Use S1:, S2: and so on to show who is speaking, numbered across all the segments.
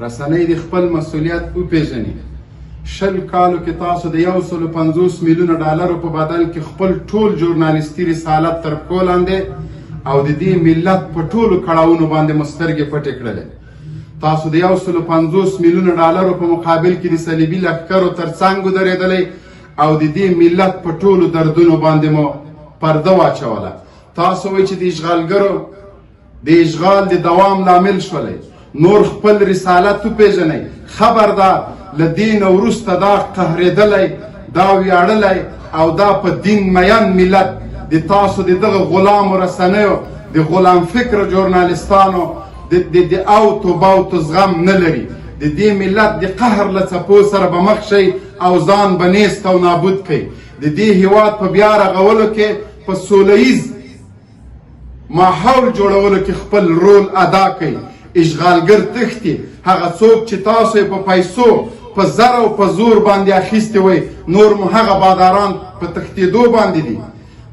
S1: رسنۍ د خپل مسؤلیت وپېژني. 20 کالو کې تاسو د 150 میلیونه ډالرو په بدل کې خپل ټول ژورنالیستي رسالت تر پښو لاندې او د دې ملت په ټولو کړاوونو باندې مو سترګې پټې کړلې. تاسو د 150 میلیونه ډالرو په مقابل کې د صلیبي لښکرو تر څنګ ودرېدلی او د دې ملت په ټولو دردونو باندې مو پرده واچوله. تاسو وایئ چې د اشغالګرو د اشغال د دوام لامل شولئ. نور خپل رسالت وپېژنئ. خبردار له دې نه وروسته دا قهرېدلی، دا ویاړلی او دا په دین مین ملت د تاسو د دغه غلامو رسنیو د غلام فکر ژورنالستانو د اوتو باوتو زغم نه لري. د دې ملت د قهر له څپو سره به مخ شئ او ځان به نیست او نابود کړئ. د دې هیواد په بیا رغولو کې په سوله ییز ماحول جوړولو کې خپل رول ادا کړئ. اشغالګر تښتي، هغه څوک چې تاسو یې په پیسو په زر او په زور باندې اخیستې وئ، نور مو هغه باداران په تښتېدو باندې دي.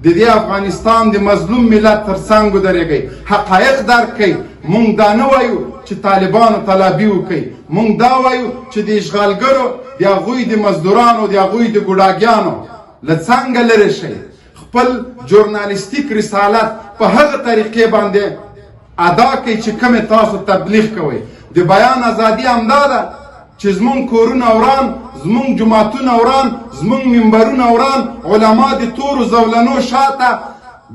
S1: د دې افغانستان د مظلوم ملت تر څنګ ودرېږئ، حقایق درک کړئ. مونږ دا نه وایو چې طالبانو تلابي وکړئ، مونږ دا وایو چې د اشغالګرو د هغوی د مزدورانو د هغوی د ګوډاګیانو له څنګه لرې شئ. خپل ژورنالیستیک رسالت په هغه طریقې باندې ادا کوئ چې کومې تاسو تبلیغ کوئ. د بیان ازادي همدا ده چې زمونږ کورونه وران، زمونږ جوماتونه وران، زمونږ منبرونه وران، علما د تورو زولنو شاته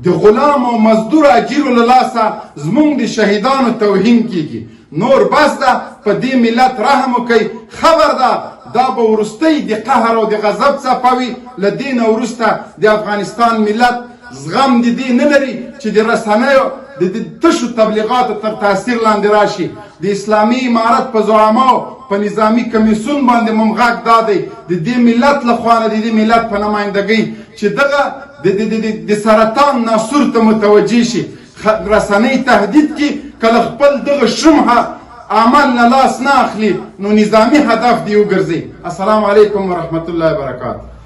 S1: د غلام او مزدور اجیرو له لاسه زمونږ د شهیدانو توهین کیږي. نور بس ده، په دې ملت رحم وکئ. خبردار دا به وروستی د قهر او د غضب څپه وي. له دې نه وروسته د افغانستان ملت زغم د دې نه لري چې د رسنیو د تشو تبلیغاتو تر تاثیر لاندې راشي. د اسلامي امارت په زعماو په نظامی کمیسیون باندې مو غږ دا دی د دې ملت لخوا نه، د دې ملت په نمایندګۍ چې دغه د سرطان ناسور ته متوجه شي. رسنۍ تهدید کې کله خپل دغه شمحه عمل نه لاس نه اخلي، نو نظامی هدف دی وګرځي. السلام علیکم ورحمت الله وبرکاته.